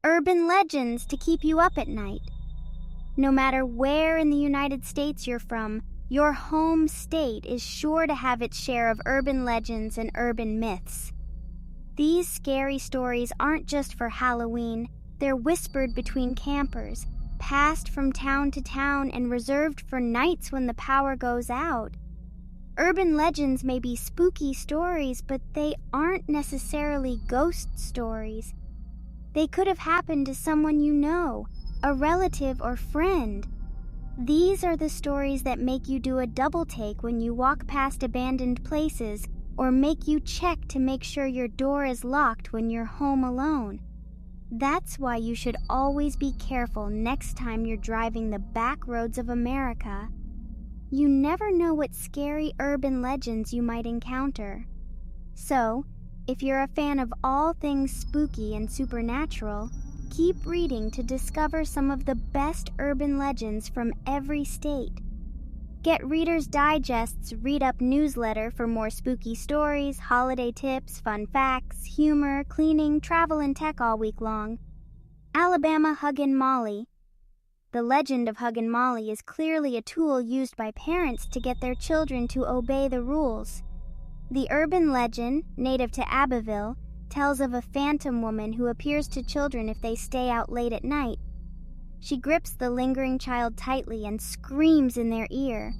urban legends to keep you up at night. No matter where in the United States you're from, your home state is sure to have its share of urban legends and urban myths. These scary stories aren't just for Halloween, they're whispered between campers, passed from town to town, and reserved for nights when the power goes out. Urban legends may be spooky stories, but they aren't necessarily ghost stories. They could have happened to someone you know, a relative or friend. These are the stories that make you do a double take when you walk past abandoned places, or make you check to make sure your door is locked when you're home alone. That's why you should always be careful next time you're driving the back roads of America. You never know what scary urban legends you might encounter. So, if you're a fan of all things spooky and supernatural, keep reading to discover some of the best urban legends from every state. Get Reader's Digest's Read Up newsletter for more spooky stories, holiday tips, fun facts, humor, cleaning, travel, and tech all week long. Alabama Huggin' Molly. The legend of Huggin' Molly is clearly a tool used by parents to get their children to obey the rules. The urban legend, native to Abbeville, tells of a phantom woman who appears to children if they stay out late at night. She grips the lingering child tightly and screams in their ear.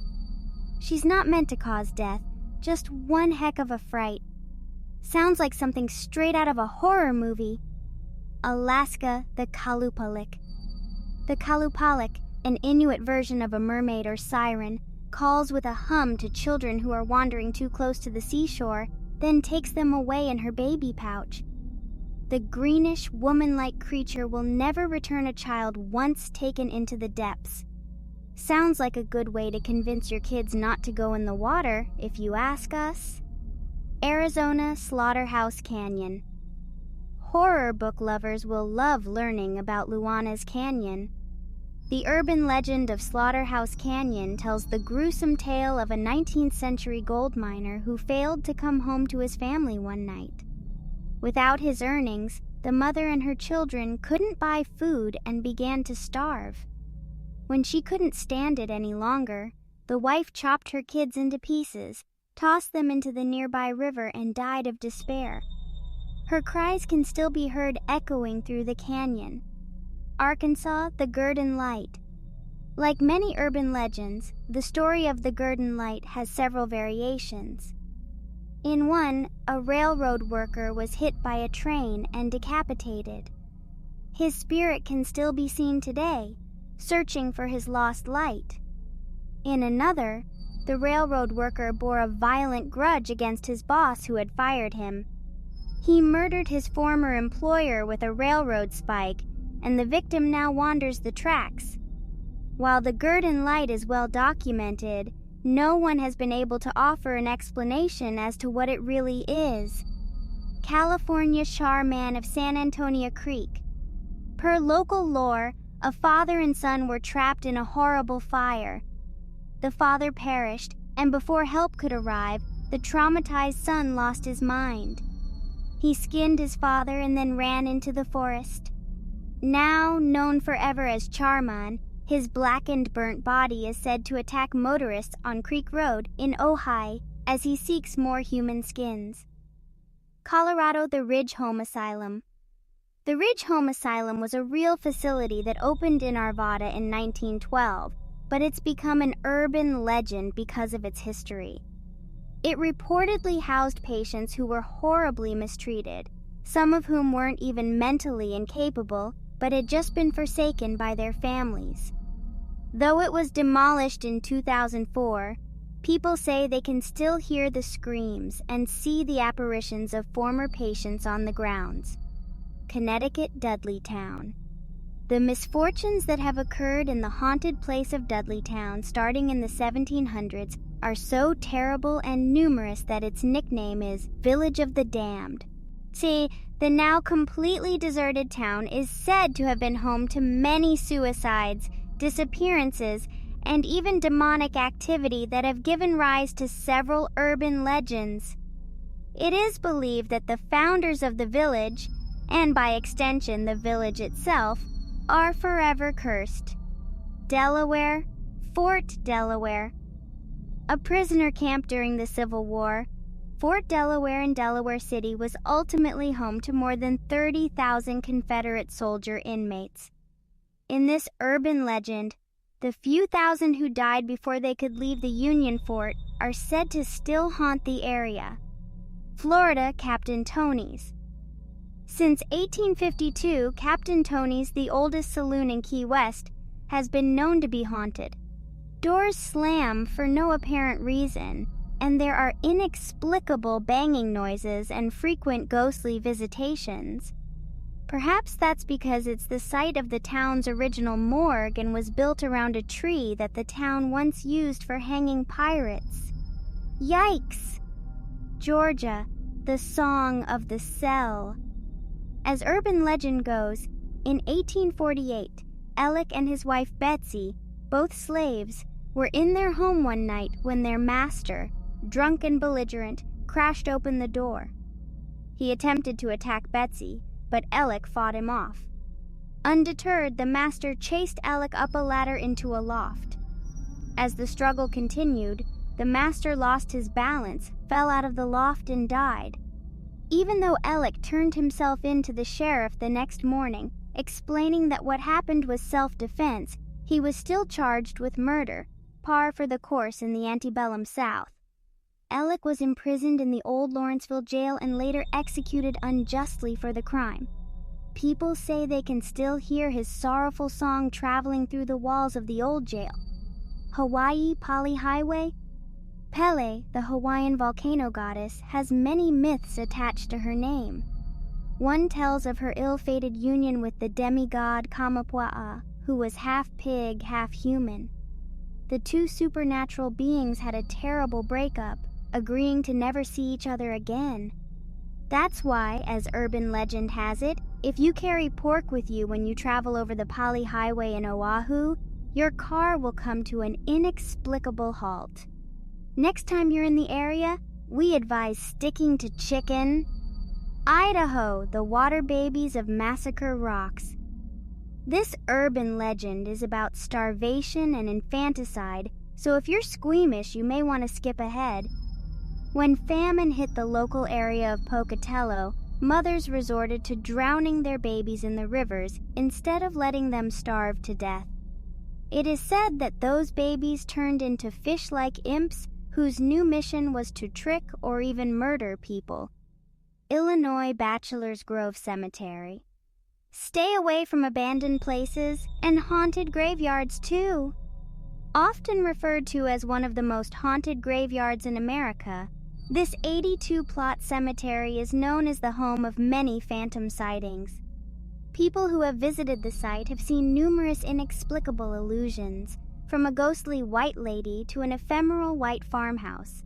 She's not meant to cause death, just one heck of a fright. Sounds like something straight out of a horror movie. Alaska the Kalupalik. The Kalupalik, an Inuit version of a mermaid or siren, calls with a hum to children who are wandering too close to the seashore, then takes them away in her baby pouch. The greenish, woman-like creature will never return a child once taken into the depths. Sounds like a good way to convince your kids not to go in the water, if you ask us. Arizona Slaughterhouse Canyon. Horror book lovers will love learning about Luana's Canyon. The urban legend of Slaughterhouse Canyon tells the gruesome tale of a 19th century gold miner who failed to come home to his family one night. Without his earnings, the mother and her children couldn't buy food and began to starve. When she couldn't stand it any longer, the wife chopped her kids into pieces, tossed them into the nearby river, and died of despair. Her cries can still be heard echoing through the canyon. Arkansas, the Gurdon Light. Like many urban legends, the story of the Gurdon Light has several variations. In one, a railroad worker was hit by a train and decapitated. His spirit can still be seen today, searching for his lost light. In another, the railroad worker bore a violent grudge against his boss who had fired him. He murdered his former employer with a railroad spike, and the victim now wanders the tracks. While the Gurdon Light is well documented, no one has been able to offer an explanation as to what it really is. California Charman of San Antonio Creek. Per local lore, a father and son were trapped in a horrible fire. The father perished, and before help could arrive, the traumatized son lost his mind. He skinned his father and then ran into the forest. Now known forever as Charman, his blackened, burnt body is said to attack motorists on Creek Road in Ojai as he seeks more human skins. Colorado, the Ridge Home Asylum. The Ridge Home Asylum was a real facility that opened in Arvada in 1912, but it's become an urban legend because of its history. It reportedly housed patients who were horribly mistreated, some of whom weren't even mentally incapable, but had just been forsaken by their families. Though it was demolished in 2004, people say they can still hear the screams and see the apparitions of former patients on the grounds. Connecticut Dudleytown. The misfortunes that have occurred in the haunted place of Dudleytown starting in the 1700s are so terrible and numerous that its nickname is Village of the Damned. See, the now completely deserted town is said to have been home to many suicides, disappearances, and even demonic activity that have given rise to several urban legends. It is believed that the founders of the village, and by extension the village itself, are forever cursed. Delaware, Fort Delaware. A prisoner camp during the Civil War, Fort Delaware in Delaware City was ultimately home to more than 30,000 Confederate soldier inmates. In this urban legend, the few thousand who died before they could leave the Union Fort are said to still haunt the area. Florida Captain Tony's. Since 1852, Captain Tony's, the oldest saloon in Key West, has been known to be haunted. Doors slam for no apparent reason, and there are inexplicable banging noises and frequent ghostly visitations. Perhaps that's because it's the site of the town's original morgue and was built around a tree that the town once used for hanging pirates. Yikes! Georgia, the Song of the Cell. As urban legend goes, in 1848, Alec and his wife Betsy, both slaves, were in their home one night when their master, drunk and belligerent, crashed open the door. He attempted to attack Betsy, but Alec fought him off. Undeterred, the master chased Alec up a ladder into a loft. As the struggle continued, the master lost his balance, fell out of the loft, and died. Even though Alec turned himself in to the sheriff the next morning, explaining that what happened was self-defense, he was still charged with murder, par for the course in the antebellum South. Alec was imprisoned in the old Lawrenceville jail and later executed unjustly for the crime. People say they can still hear his sorrowful song traveling through the walls of the old jail. Hawaii Pali Highway? Pele, the Hawaiian volcano goddess, has many myths attached to her name. One tells of her ill-fated union with the demigod Kamapua'a, who was half pig, half human. The two supernatural beings had a terrible breakup, agreeing to never see each other again. That's why, as urban legend has it, if you carry pork with you when you travel over the Pali Highway in Oahu, your car will come to an inexplicable halt. Next time you're in the area, we advise sticking to chicken. Idaho, the water babies of Massacre Rocks. This urban legend is about starvation and infanticide, so if you're squeamish, you may want to skip ahead. When famine hit the local area of Pocatello, mothers resorted to drowning their babies in the rivers instead of letting them starve to death. It is said that those babies turned into fish-like imps whose new mission was to trick or even murder people. Illinois Bachelor's Grove Cemetery. Stay away from abandoned places and haunted graveyards too. Often referred to as one of the most haunted graveyards in America, this 82-plot cemetery is known as the home of many phantom sightings. People who have visited the site have seen numerous inexplicable illusions, from a ghostly white lady to an ephemeral white farmhouse.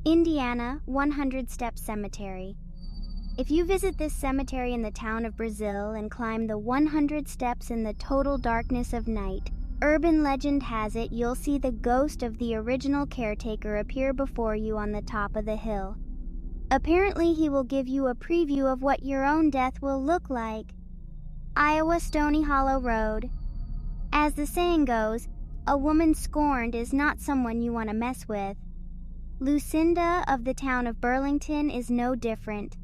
Indiana 100 Step Cemetery. If you visit this cemetery in the town of Brazil and climb the 100 steps in the total darkness of night, urban legend has it you'll see the ghost of the original caretaker appear before you on the top of the hill. Apparently, he will give you a preview of what your own death will look like. Iowa Stony Hollow Road. As the saying goes, a woman scorned is not someone you want to mess with. Lucinda of the town of Burlington is no different.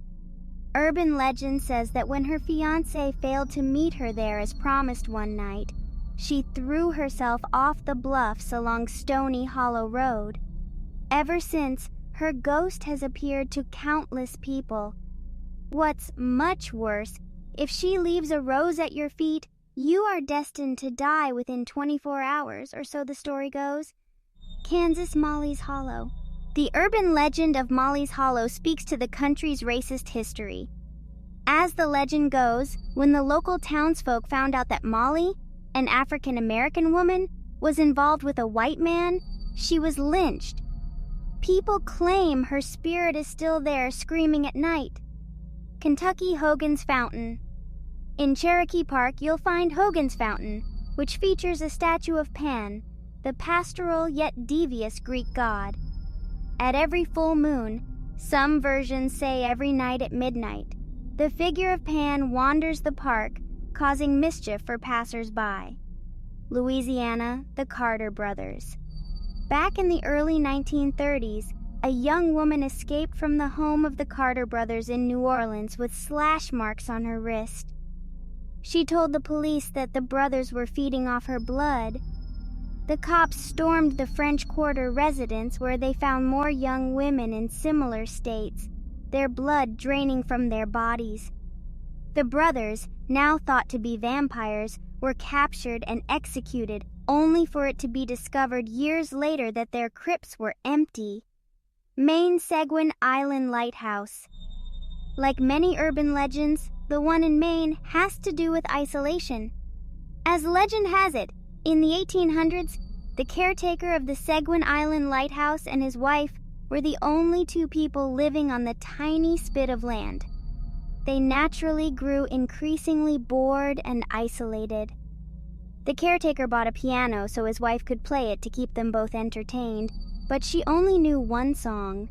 Urban legend says that when her fiancé failed to meet her there as promised one night, she threw herself off the bluffs along Stony Hollow Road. Ever since, her ghost has appeared to countless people. What's much worse, if she leaves a rose at your feet, you are destined to die within 24 hours, or so the story goes. Kansas Molly's Hollow. The urban legend of Molly's Hollow speaks to the country's racist history. As the legend goes, when the local townsfolk found out that Molly, an African-American woman, was involved with a white man, she was lynched. People claim her spirit is still there screaming at night. Kentucky Hogan's Fountain. In Cherokee Park, you'll find Hogan's Fountain, which features a statue of Pan, the pastoral yet devious Greek god. At every full moon, some versions say every night at midnight, The figure of Pan wanders the park, causing mischief for passers-by. Louisiana, the Carter brothers. Back in the early 1930s, a young woman escaped from the home of the Carter brothers in New Orleans with slash marks on her wrist. She told the police that the brothers were feeding off her blood. The cops stormed the French Quarter residence where they found more young women in similar states, their blood draining from their bodies. The brothers, now thought to be vampires, were captured and executed, only for it to be discovered years later that their crypts were empty. Maine Seguin Island Lighthouse. Like many urban legends, the one in Maine has to do with isolation. As legend has it, in the 1800s, the caretaker of the Seguin Island Lighthouse and his wife were the only two people living on the tiny spit of land. They naturally grew increasingly bored and isolated. The caretaker bought a piano so his wife could play it to keep them both entertained, but she only knew one song.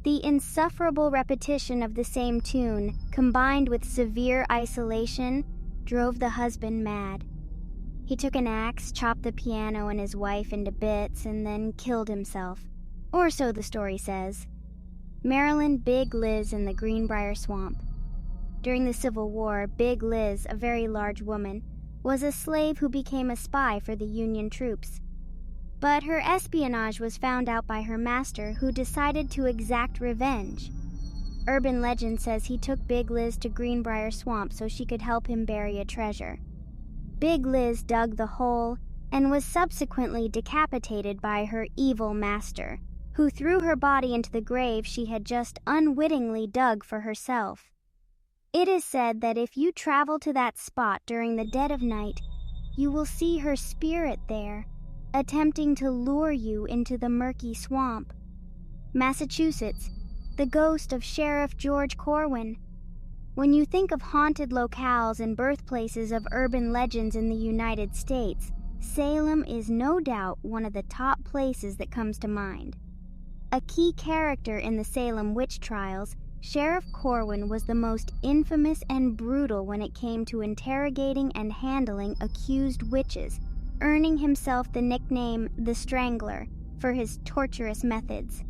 The insufferable repetition of the same tune, combined with severe isolation, drove the husband mad. He took an axe, chopped the piano and his wife into bits, and then killed himself. Or so the story says. Maryland Big Liz in the Greenbrier Swamp. During the Civil War, Big Liz, a very large woman, was a slave who became a spy for the Union troops. But her espionage was found out by her master, who decided to exact revenge. Urban legend says he took Big Liz to Greenbrier Swamp so she could help him bury a treasure. Big Liz dug the hole and was subsequently decapitated by her evil master, who threw her body into the grave she had just unwittingly dug for herself. It is said that if you travel to that spot during the dead of night, you will see her spirit there, attempting to lure you into the murky swamp. Massachusetts, the ghost of Sheriff George Corwin. When you think of haunted locales and birthplaces of urban legends in the United States, Salem is no doubt one of the top places that comes to mind. A key character in the Salem witch trials, Sheriff Corwin was the most infamous and brutal when it came to interrogating and handling accused witches, earning himself the nickname the Strangler for his torturous methods.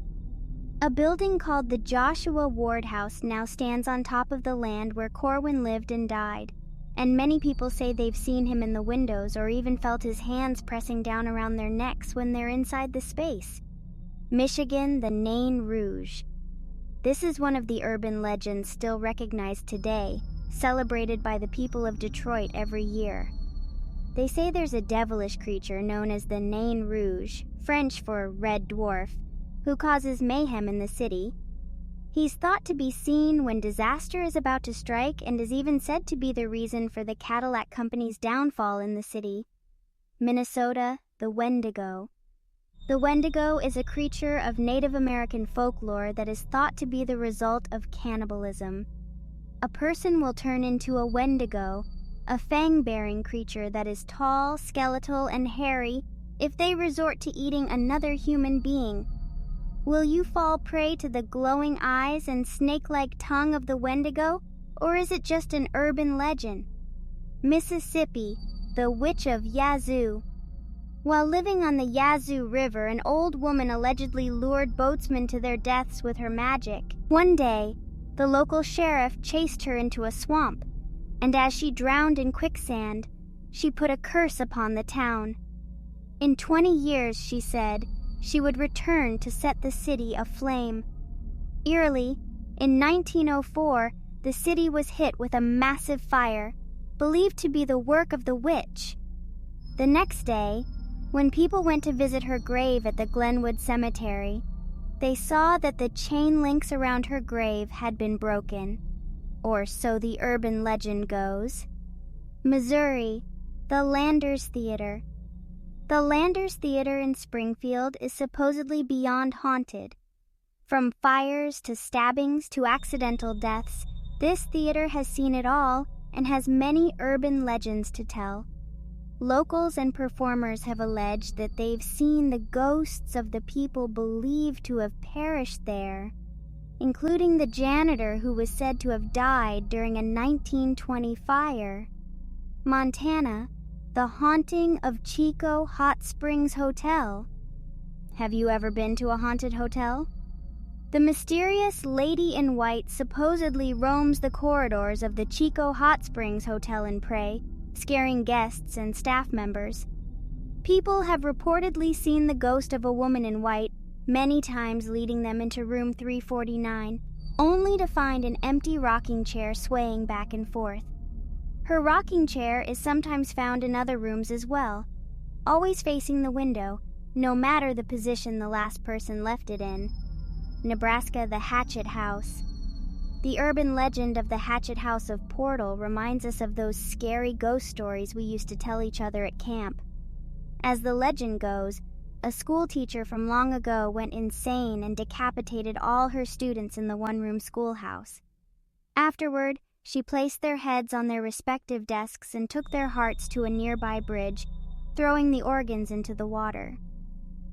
A building called the Joshua Ward House now stands on top of the land where Corwin lived and died, and many people say they've seen him in the windows or even felt his hands pressing down around their necks when they're inside the space. Michigan, the Nain Rouge. This is one of the urban legends still recognized today, celebrated by the people of Detroit every year. They say there's a devilish creature known as the Nain Rouge, French for Red Dwarf, who causes mayhem in the city. He's thought to be seen when disaster is about to strike and is even said to be the reason for the Cadillac Company's downfall in the city. Minnesota, the Wendigo. The Wendigo is a creature of Native American folklore that is thought to be the result of cannibalism. A person will turn into a Wendigo, a fang-bearing creature that is tall, skeletal, and hairy, if they resort to eating another human being. Will you fall prey to the glowing eyes and snake-like tongue of the Wendigo, or is it just an urban legend? Mississippi, the Witch of Yazoo. While living on the Yazoo River, an old woman allegedly lured boatsmen to their deaths with her magic. One day, the local sheriff chased her into a swamp, and as she drowned in quicksand, she put a curse upon the town. In 20 years, she said, she would return to set the city aflame. Eerily, in 1904, the city was hit with a massive fire, believed to be the work of the witch. The next day, when people went to visit her grave at the Glenwood Cemetery, they saw that the chain links around her grave had been broken, or so the urban legend goes. Missouri, the Landers Theater. The Landers Theater in Springfield is supposedly beyond haunted. From fires to stabbings to accidental deaths, this theater has seen it all and has many urban legends to tell. Locals and performers have alleged that they've seen the ghosts of the people believed to have perished there. including the janitor who was said to have died during a 1920 fire. Montana, the haunting of Chico Hot Springs Hotel. Have you ever been to a haunted hotel? The mysterious lady in white supposedly roams the corridors of the Chico Hot Springs Hotel in Pray, scaring guests and staff members. People have reportedly seen the ghost of a woman in white many times, leading them into room 349, only to find an empty rocking chair swaying back and forth. Her rocking chair is sometimes found in other rooms as well, always facing the window, no matter the position the last person left it in. Nebraska, the Hatchet House. The urban legend of the Hatchet House of Portal reminds us of those scary ghost stories we used to tell each other at camp. As the legend goes, a school teacher from long ago went insane and decapitated all her students in the one-room schoolhouse. Afterward, she placed their heads on their respective desks and took their hearts to a nearby bridge, throwing the organs into the water.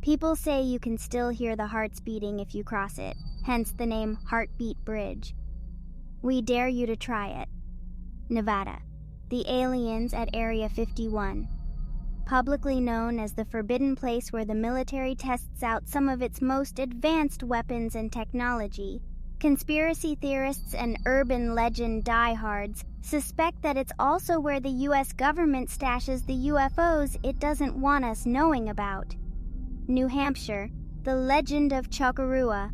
People say you can still hear the hearts beating if you cross it, hence the name Heartbeat Bridge. We dare you to try it. Nevada, the aliens at Area 51. Publicly known as the forbidden place where the military tests out some of its most advanced weapons and technology, conspiracy theorists and urban legend diehards suspect that it's also where the U.S. government stashes the UFOs it doesn't want us knowing about. New Hampshire, the legend of Chocorua.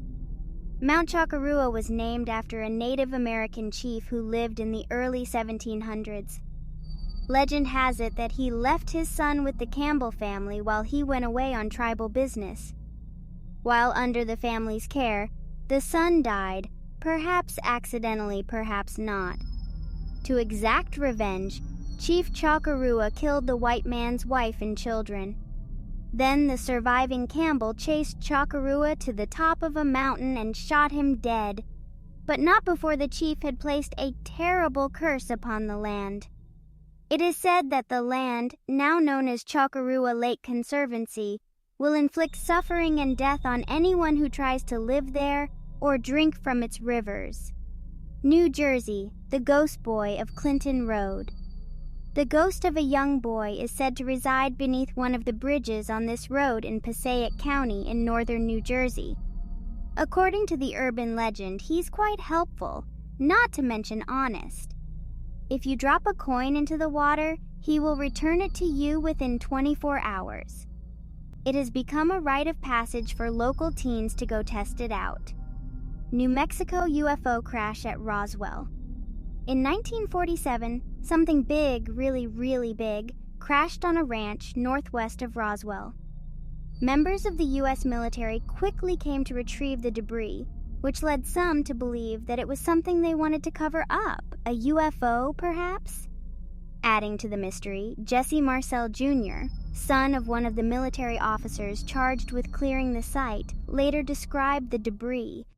Mount Chocorua was named after a Native American chief who lived in the early 1700s. Legend has it that he left his son with the Campbell family while he went away on tribal business. While under the family's care, the son died, perhaps accidentally, perhaps not. To exact revenge, Chief Chocorua killed the white man's wife and children. Then the surviving Campbell chased Chocorua to the top of a mountain and shot him dead, but not before the chief had placed a terrible curse upon the land. It is said that the land, now known as Chocorua Lake Conservancy, will inflict suffering and death on anyone who tries to live there or drink from its rivers. New Jersey, the ghost boy of Clinton Road. The ghost of a young boy is said to reside beneath one of the bridges on this road in Passaic County in northern New Jersey. According to the urban legend, he's quite helpful, not to mention honest. If you drop a coin into the water, he will return it to you within 24 hours. It has become a rite of passage for local teens to go test it out. New Mexico UFO crash at Roswell. In 1947, something big, really big, crashed on a ranch northwest of Roswell. Members of the U.S. military quickly came to retrieve the debris, which led some to believe that it was something they wanted to cover up, a UFO, perhaps? Adding to the mystery, Jesse Marcel Jr., son of one of the military officers charged with clearing the site, later described the debris